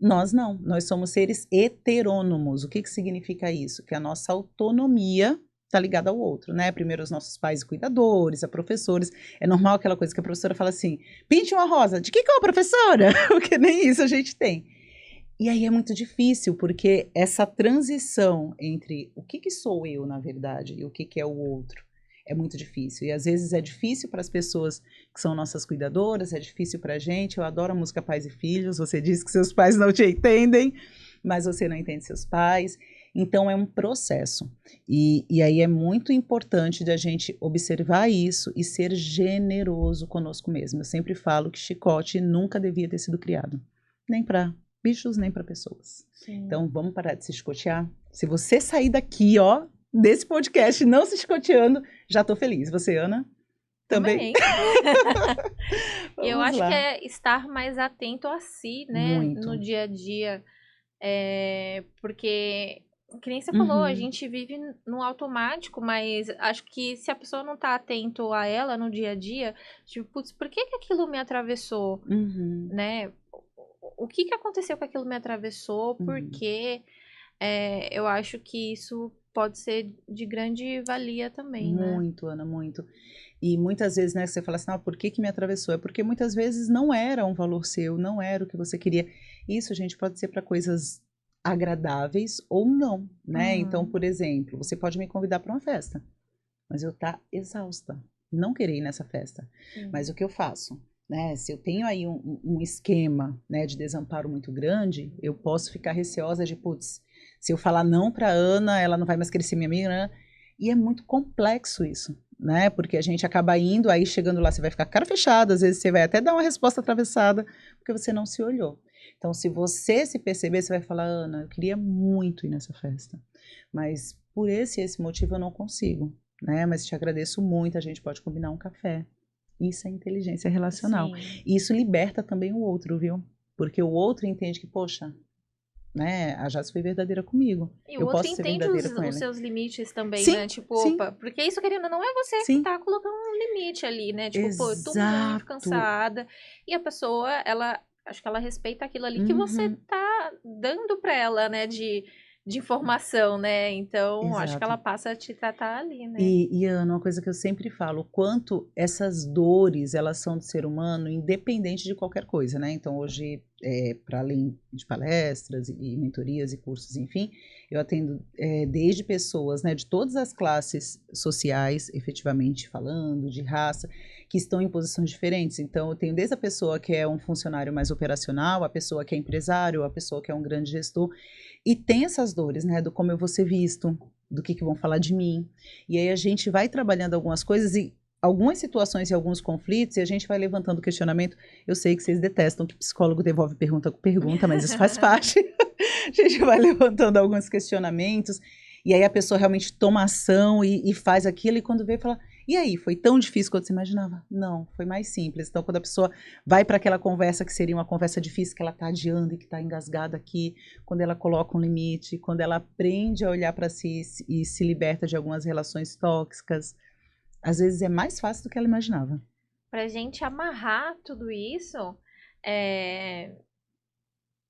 Nós não, nós somos seres heterônomos. O que que significa isso? Que a nossa autonomia está ligada ao outro, né? Primeiro os nossos pais e cuidadores, a professores. É normal aquela coisa que a professora fala assim, pinte uma rosa. De que é a professora? Porque nem isso a gente tem. E aí é muito difícil, porque essa transição entre o que sou eu, na verdade, e o que é o outro, é muito difícil. E às vezes é difícil para as pessoas que são nossas cuidadoras, é difícil para a gente. Eu adoro a música Pais e Filhos. Você diz que seus pais não te entendem, mas você não entende seus pais. Então é um processo. E aí é muito importante da gente observar isso e ser generoso conosco mesmo. Eu sempre falo que chicote nunca devia ter sido criado, nem para bichos, nem para pessoas. Sim. Então vamos parar de se chicotear. Se você sair daqui, ó, desse podcast não se chicoteando, já tô feliz. Você, Ana? Também? E eu Vamos acho que lá. é estar mais atento a si, né, no Muito. dia a dia. Porque, que nem você falou, a Uhum. gente vive no automático, mas acho que se a pessoa não tá atento a ela no dia a dia, tipo, putz, por que que aquilo me atravessou, Uhum. né? O que que aconteceu com aquilo me atravessou? Por Uhum. quê? Eu acho que isso pode ser de grande valia também, né? Muito, Ana, muito. E muitas vezes, né, você fala assim, por que que me atravessou? É porque muitas vezes não era um valor seu, não era o que você queria. Isso, gente, pode ser para coisas agradáveis ou não, né? Então, por exemplo, você pode me convidar para uma festa, mas eu tá exausta, não querer ir nessa festa. Mas o que eu faço? Né? Se eu tenho aí um esquema, né, de desamparo muito grande, eu posso ficar receosa de, putz, se eu falar não para Ana, ela não vai mais querer ser minha amiga, né? E é muito complexo isso, né? Porque a gente acaba indo, aí chegando lá você vai ficar cara fechada, às vezes você vai até dar uma resposta atravessada, porque você não se olhou. Então, se você se perceber, você vai falar, Ana, eu queria muito ir nessa festa, mas por esse motivo eu não consigo, né? Mas te agradeço muito, a gente pode combinar um café. Isso é inteligência relacional. Sim. E isso liberta também o outro, viu? Porque o outro entende que, poxa, né, a Jazz foi verdadeira comigo. E o Eu outro posso ser entende verdadeira com os ele. seus limites também, Sim, né? Tipo, sim, opa, porque isso, querendo ou não, é você que sim. tá colocando um limite ali, né? Tipo, pô, eu tô muito Exato. cansada. E a pessoa, ela, acho que ela respeita aquilo ali que você Uhum, tá dando pra ela, né? De informação, né? Então, acho que exato. ela passa a te tratar ali, né? E Ana, uma coisa que eu sempre falo, o quanto essas dores, elas são do ser humano, independente de qualquer coisa, né? Então, hoje, para além de palestras e mentorias e cursos, enfim, eu atendo desde pessoas, né, de todas as classes sociais, efetivamente falando, de raça, que estão em posições diferentes. Então, eu tenho desde a pessoa que é um funcionário mais operacional, a pessoa que é empresário, a pessoa que é um grande gestor, e tem essas dores, né, do como eu vou ser visto, do que vão falar de mim. E aí a gente vai trabalhando algumas coisas e algumas situações e alguns conflitos e a gente vai levantando o questionamento. Eu sei que vocês detestam que psicólogo devolve pergunta com pergunta, mas isso faz parte. A gente vai levantando alguns questionamentos e aí a pessoa realmente toma ação e faz aquilo e quando vê fala, e aí, foi tão difícil quanto você imaginava? Não, foi mais simples. Então, quando a pessoa vai para aquela conversa que seria uma conversa difícil, que ela está adiando e que está engasgada aqui, quando ela coloca um limite, quando ela aprende a olhar para si e se liberta de algumas relações tóxicas, às vezes é mais fácil do que ela imaginava. Pra gente amarrar tudo isso, é,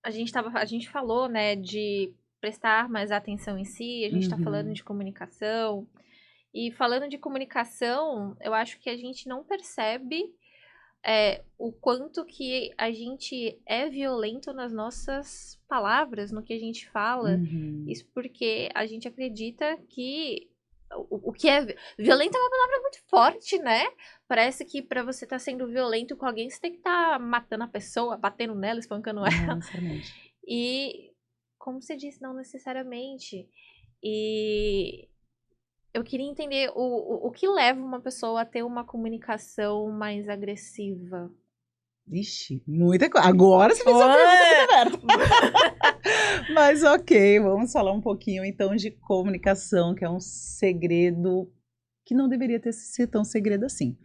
a gente falou, né, de prestar mais atenção em si, a gente tá falando Uhum, de comunicação. E falando de comunicação, eu acho que a gente não percebe o quanto que a gente é violento nas nossas palavras, no que a gente fala. uhum. Isso porque a gente acredita que o que é violento é uma palavra muito forte, né? Parece que pra você estar sendo violento com alguém, você tem que estar matando a pessoa, batendo nela, espancando Não ela. necessariamente. E, como você disse, não necessariamente. E eu queria entender o que leva uma pessoa a ter uma comunicação mais agressiva. Ixi, muita coisa. Agora você fez uma pergunta muito aberta. Mas ok, vamos falar um pouquinho então de comunicação, que é um segredo que não deveria ter ser tão segredo assim.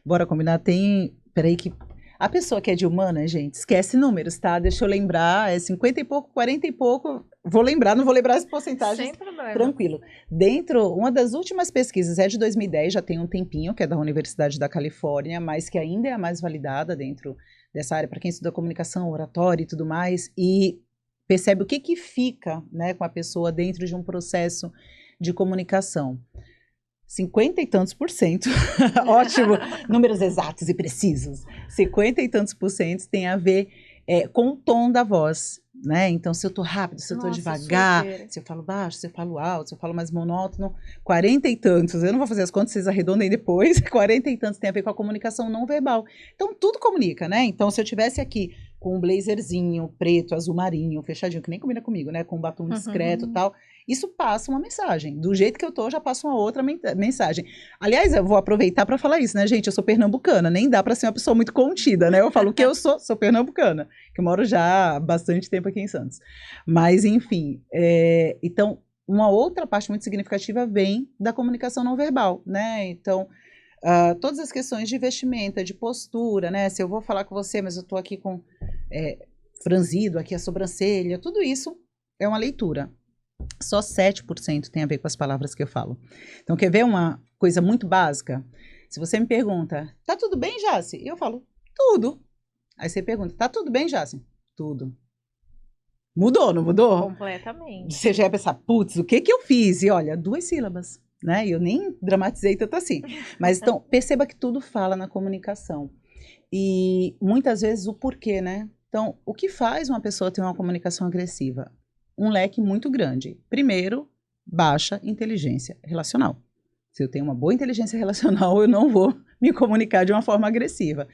Bora combinar? Tem. Peraí, que. A pessoa que é de humana, gente, esquece números, tá? Deixa eu lembrar, é 50 e pouco, 40 e pouco. Vou lembrar, não vou lembrar as porcentagens. Sem problema. Tranquilo. Dentro, uma das últimas pesquisas é de 2010, já tem um tempinho, que é da Universidade da Califórnia, mas que ainda é a mais validada dentro dessa área, para quem estuda comunicação, oratória e tudo mais, e percebe o que que fica, né, com a pessoa dentro de um processo de comunicação. 50 e tantos por cento, ótimo, números exatos e precisos. 50 e tantos por cento tem a ver com o tom da voz, né? Então, se eu tô rápido, se eu tô Nossa, devagar, super. se eu falo baixo, se eu falo alto, se eu falo mais monótono, 40 e tantos, eu não vou fazer as contas, vocês arredondem depois, 40 e tantos tem a ver com a comunicação não verbal. Então, tudo comunica, né? Então, se eu tivesse aqui com um blazerzinho preto, azul marinho, fechadinho, que nem combina comigo, né? Com um batom discreto e tal, isso passa uma mensagem. Do jeito que eu tô, já passa uma outra mensagem. Aliás, eu vou aproveitar para falar isso, né, gente? Eu sou pernambucana, nem dá para ser uma pessoa muito contida, né? Eu falo que eu sou pernambucana, que eu moro já há bastante tempo aqui em Santos. Mas, enfim, então, uma outra parte muito significativa vem da comunicação não verbal, né? Então, todas as questões de vestimenta, de postura, né? Se eu vou falar com você, mas eu tô aqui com franzido, aqui a sobrancelha, tudo isso é uma leitura. Só 7% tem a ver com as palavras que eu falo. Então, quer ver uma coisa muito básica? Se você me pergunta, tá tudo bem, Jace? Eu falo, tudo. Aí você pergunta, tá tudo bem, Jace? Tudo. Mudou, não mudou? Completamente. Você já ia pensar, putz, o que que eu fiz? E olha, 2 sílabas, né? E eu nem dramatizei tanto assim. Mas então, perceba que tudo fala na comunicação. E muitas vezes o porquê, né? Então, o que faz uma pessoa ter uma comunicação agressiva? um leque muito grande. Primeiro, baixa inteligência relacional. Se eu tenho uma boa inteligência relacional, eu não vou me comunicar de uma forma agressiva.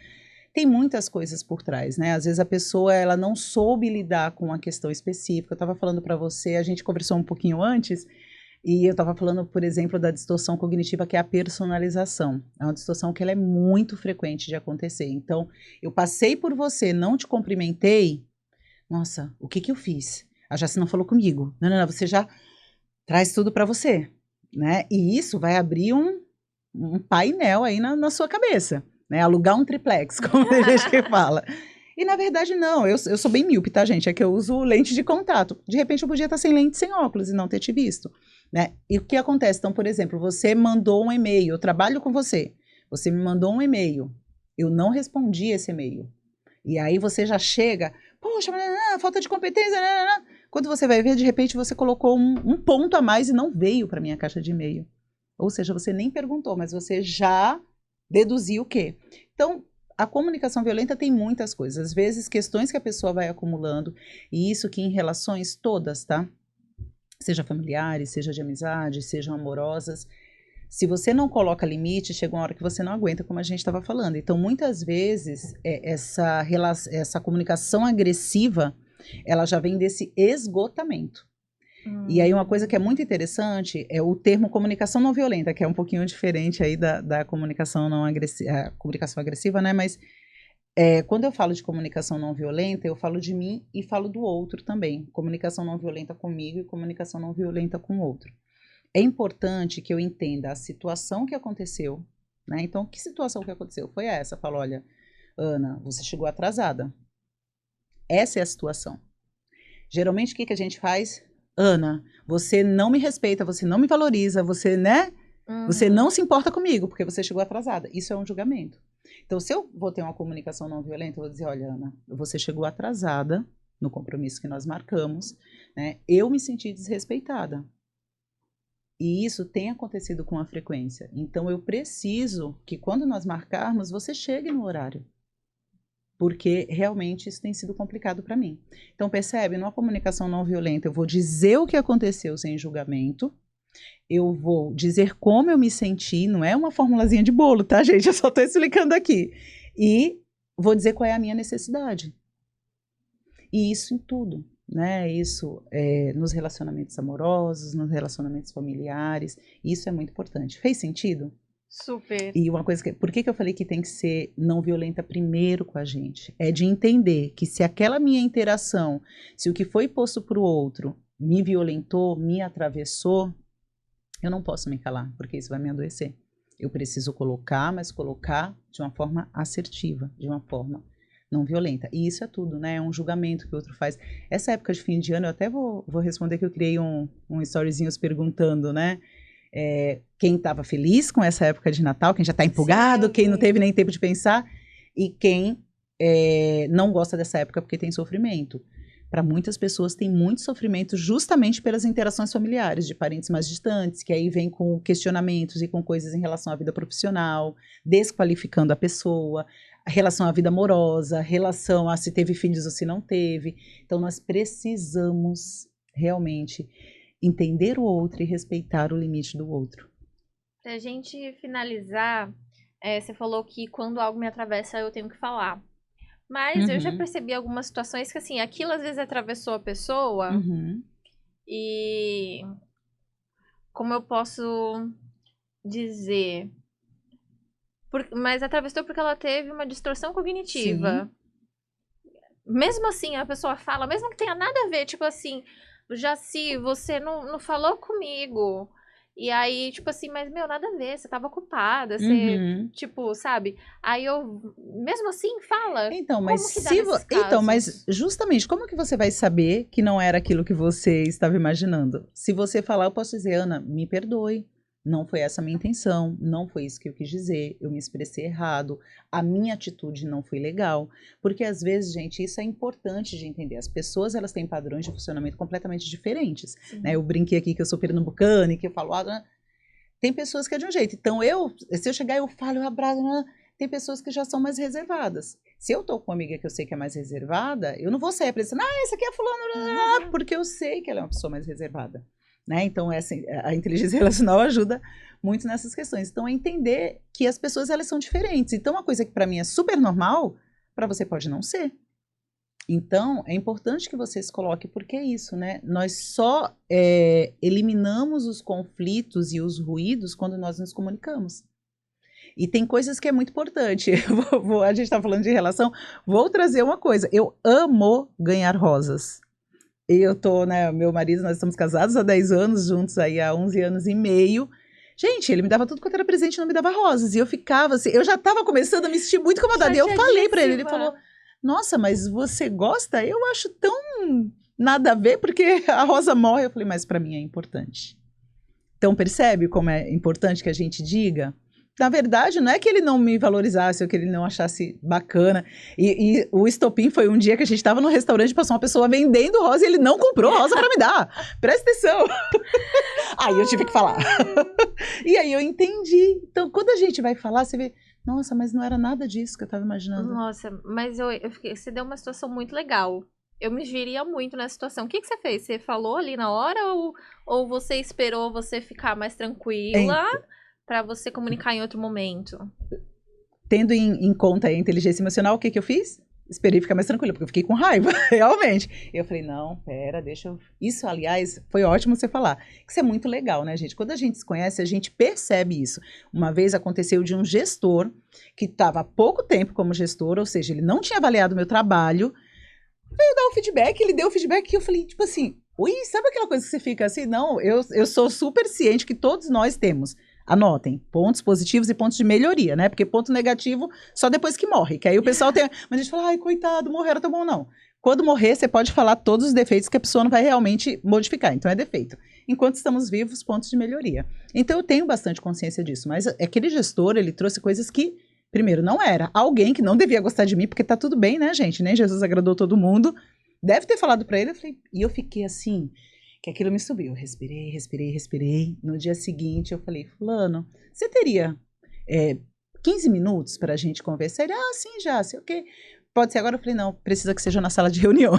Tem muitas coisas por trás, né? Às vezes a pessoa, ela não soube lidar com uma questão específica. Eu estava falando para você, a gente conversou um pouquinho antes, e eu estava falando, por exemplo, da distorção cognitiva, que é a personalização. É uma distorção que ela é muito frequente de acontecer. Então, eu passei por você, não te cumprimentei, nossa, o que que eu fiz? A Jaci não falou comigo. Não, não, não, você já traz tudo para você, né? E isso vai abrir um painel aí na sua cabeça, né? Alugar um triplex, como a gente que fala. E na verdade não, eu sou bem míope, tá, gente? É que eu uso lente de contato. De repente eu podia estar sem lente, sem óculos e não ter te visto, né? E o que acontece? Então, por exemplo, você mandou um e-mail, eu trabalho com você, você me mandou um e-mail, eu não respondi esse e-mail. E aí você já chega, poxa, mas falta de competência, quando você vai ver, de repente você colocou um ponto a mais e não veio para minha caixa de e-mail. Ou seja, você nem perguntou, mas você já deduziu o quê? Então, a comunicação violenta tem muitas coisas. Às vezes, questões que a pessoa vai acumulando, e isso que em relações todas, tá? Seja familiares, seja de amizade, sejam amorosas. Se você não coloca limite, chega uma hora que você não aguenta, como a gente estava falando. Então, muitas vezes, essa comunicação agressiva, ela já vem desse esgotamento. E aí, uma coisa que é muito interessante é o termo comunicação não violenta, que é um pouquinho diferente aí da comunicação não agressiva, comunicação agressiva, né? Mas quando eu falo de comunicação não violenta, eu falo de mim e falo do outro também. Comunicação não violenta comigo e comunicação não violenta com o outro. É importante que eu entenda a situação que aconteceu, né? Então, que situação que aconteceu? Foi essa. Eu falo, olha, Ana, você chegou atrasada. Essa é a situação. Geralmente, o que a gente faz? Ana, você não me respeita, você não me valoriza, você, né? Você não se importa comigo, porque você chegou atrasada. Isso é um julgamento. Então, se eu vou ter uma comunicação não violenta, eu vou dizer, olha, Ana, você chegou atrasada no compromisso que nós marcamos, né? Eu me senti desrespeitada. E isso tem acontecido com a frequência. Então, eu preciso que quando nós marcarmos, você chegue no horário. Porque realmente isso tem sido complicado para mim. Então, percebe? Numa comunicação não violenta, eu vou dizer o que aconteceu sem julgamento. Eu vou dizer como eu me senti. Não é uma formulazinha de bolo, tá, gente? Eu só estou explicando aqui. E vou dizer qual é a minha necessidade. E isso em tudo. Né? Isso nos relacionamentos amorosos, nos relacionamentos familiares, isso é muito importante. Fez sentido? Super. E uma coisa por que eu falei que tem que ser não violenta primeiro com a gente? É de entender que se aquela minha interação, se o que foi posto para o outro me violentou, me atravessou, eu não posso me calar, porque isso vai me adoecer. Eu preciso colocar, mas colocar de uma forma assertiva, de uma forma não violenta. E isso é tudo, né? É um julgamento que o outro faz. Essa época de fim de ano, eu até vou responder que eu criei um storyzinho perguntando, né? Quem estava feliz com essa época de Natal, quem já está empolgado, sim, quem não teve nem tempo de pensar, e quem não gosta dessa época porque tem sofrimento. Para muitas pessoas tem muito sofrimento justamente pelas interações familiares, de parentes mais distantes, que aí vem com questionamentos e com coisas em relação à vida profissional, desqualificando a pessoa, a relação à vida amorosa, relação a se teve filhos ou se não teve. Então, nós precisamos realmente entender o outro e respeitar o limite do outro. Pra gente finalizar, você falou que quando algo me atravessa, eu tenho que falar. Mas eu já percebi algumas situações que, assim, aquilo às vezes atravessou a pessoa e... Como eu posso dizer... Mas atravessou porque ela teve uma distorção cognitiva. Sim. Mesmo assim, a pessoa fala, mesmo que tenha nada a ver, tipo assim, Jaci, você não falou comigo. E aí, tipo assim, mas, meu, nada a ver, você tava ocupada, você, tipo, sabe? Aí eu, mesmo assim, fala. Então, mas mas justamente, como que você vai saber que não era aquilo que você estava imaginando? Se você falar, eu posso dizer, Ana, me perdoe. Não foi essa a minha intenção, não foi isso que eu quis dizer, eu me expressei errado, a minha atitude não foi legal, porque às vezes, gente, isso é importante de entender, as pessoas, elas têm padrões de funcionamento completamente diferentes, né? Eu brinquei aqui que eu sou pernambucana e que eu falo, tem pessoas que é de um jeito, então se eu chegar eu falo, eu abraço, tem pessoas que já são mais reservadas. Se eu tô com uma amiga que eu sei que é mais reservada, eu não vou sair apresentando, essa aqui é fulano, porque eu sei que ela é uma pessoa mais reservada, né? Então, a inteligência relacional ajuda muito nessas questões. Então, é entender que as pessoas, elas são diferentes. Então, uma coisa que para mim é super normal, para você pode não ser. Então, é importante que você se coloque, porque é isso, né? Nós só eliminamos os conflitos e os ruídos quando nós nos comunicamos. E tem coisas que é muito importante. A gente está falando de relação, vou trazer uma coisa. Eu amo ganhar rosas. E eu tô, né, meu marido, nós estamos casados há 10 anos, juntos aí há 11 anos e meio. Gente, ele me dava tudo quanto era presente e não me dava rosas. E eu ficava assim, eu já estava começando a me sentir muito incomodada. E eu falei para ele falou, nossa, mas você gosta? Eu acho tão nada a ver, porque a rosa morre. Eu falei, mas para mim é importante. Então, percebe como é importante que a gente diga? Na verdade, não é que ele não me valorizasse ou que ele não achasse bacana. E o estopim foi um dia que a gente estava no restaurante, passou uma pessoa vendendo rosa e ele não comprou rosa para me dar. Presta atenção. Aí eu tive que falar. E aí eu entendi. Então, quando a gente vai falar, você vê, nossa, mas não era nada disso que eu estava imaginando. Nossa, mas você deu uma situação muito legal. Eu me viria muito nessa situação. O que você fez? Você falou ali na hora ou você esperou você ficar mais tranquila para você comunicar em outro momento? Tendo em conta a inteligência emocional, o que eu fiz? Esperei ficar mais tranquila, porque eu fiquei com raiva, realmente. Eu falei, não, pera, deixa eu... Isso, aliás, foi ótimo você falar. Isso é muito legal, né, gente? Quando a gente se conhece, a gente percebe isso. Uma vez aconteceu de um gestor que estava há pouco tempo como gestor, ou seja, ele não tinha avaliado o meu trabalho, veio dar um feedback, ele deu o feedback que eu falei, tipo assim, ui, sabe aquela coisa que você fica assim? Não, eu sou super ciente que todos nós temos. Anotem, pontos positivos e pontos de melhoria, né? Porque ponto negativo só depois que morre, que aí o pessoal tem... Mas a gente fala, ai, coitado, morreram, tá bom, não. Quando morrer, você pode falar todos os defeitos que a pessoa não vai realmente modificar, então é defeito. Enquanto estamos vivos, pontos de melhoria. Então eu tenho bastante consciência disso, mas aquele gestor, ele trouxe coisas que, primeiro, não era. Alguém que não devia gostar de mim, porque tá tudo bem, né, gente? Nem Jesus agradou todo mundo. Deve ter falado pra ele, e eu fiquei assim... que aquilo me subiu. Respirei. No dia seguinte, eu falei, fulano, você teria 15 minutos para a gente conversar? Ele, sim, já, sei o quê. Pode ser agora? Eu falei, não, precisa que seja na sala de reunião.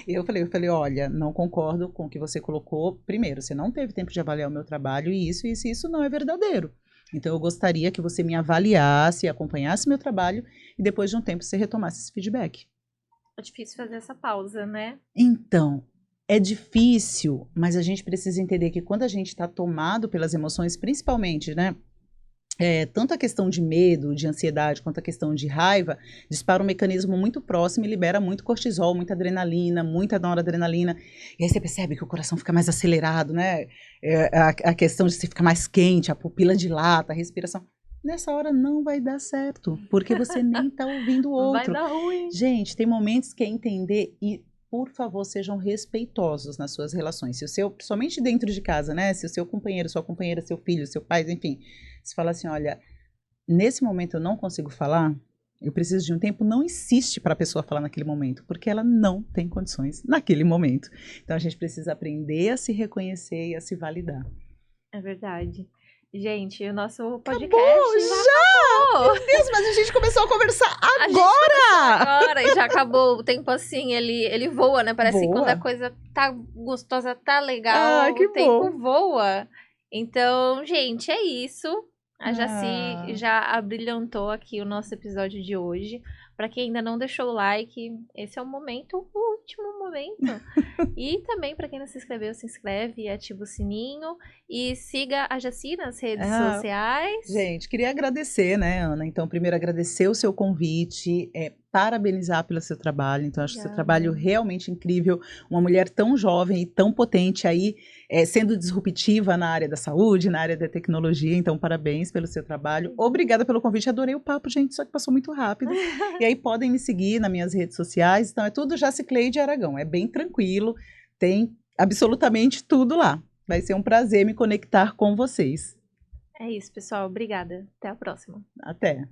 E eu falei, olha, não concordo com o que você colocou. Primeiro, você não teve tempo de avaliar o meu trabalho e isso não é verdadeiro. Então, eu gostaria que você me avaliasse, acompanhasse meu trabalho e depois de um tempo você retomasse esse feedback. É difícil fazer essa pausa, né? Então... é difícil, mas a gente precisa entender que quando a gente está tomado pelas emoções, principalmente, né? Tanto a questão de medo, de ansiedade, quanto a questão de raiva, dispara um mecanismo muito próximo e libera muito cortisol, muita adrenalina, muita noradrenalina. E aí você percebe que o coração fica mais acelerado, né? A questão de você ficar mais quente, a pupila dilata, a respiração. Nessa hora não vai dar certo, porque você nem está ouvindo o outro. Vai dar ruim. Gente, tem momentos que é entender e por favor, sejam respeitosos nas suas relações. Se o seu, somente dentro de casa, né? Se o seu companheiro, sua companheira, seu filho, seu pai, enfim, se fala assim, olha, nesse momento eu não consigo falar, eu preciso de um tempo, não insiste para a pessoa falar naquele momento, porque ela não tem condições naquele momento. Então a gente precisa aprender a se reconhecer e a se validar. É verdade. Gente, o nosso podcast já acabou! Meu Deus, mas a gente começou a conversar agora! E já acabou. O tempo assim, ele voa, né? Parece que quando a coisa tá gostosa, tá legal, o tempo voa. Então, gente, é isso. A Jaci já abrilhantou aqui o nosso episódio de hoje. Pra quem ainda não deixou o like, esse é o momento, o último momento. E também, pra quem não se inscreveu, se inscreve e ativa o sininho. E siga a Jaci nas redes sociais. Gente, queria agradecer, né, Ana? Então, primeiro, agradecer o seu convite, parabenizar pelo seu trabalho. Então, acho o seu trabalho realmente incrível. Uma mulher tão jovem e tão potente aí, sendo disruptiva na área da saúde, na área da tecnologia. Então, parabéns pelo seu trabalho. Obrigada pelo convite. Adorei o papo, gente, só que passou muito rápido. E aí, podem me seguir nas minhas redes sociais. Então, é tudo Jacicleide Aragão. É bem tranquilo. Tem absolutamente tudo lá. Vai ser um prazer me conectar com vocês. É isso, pessoal. Obrigada. Até a próxima. Até.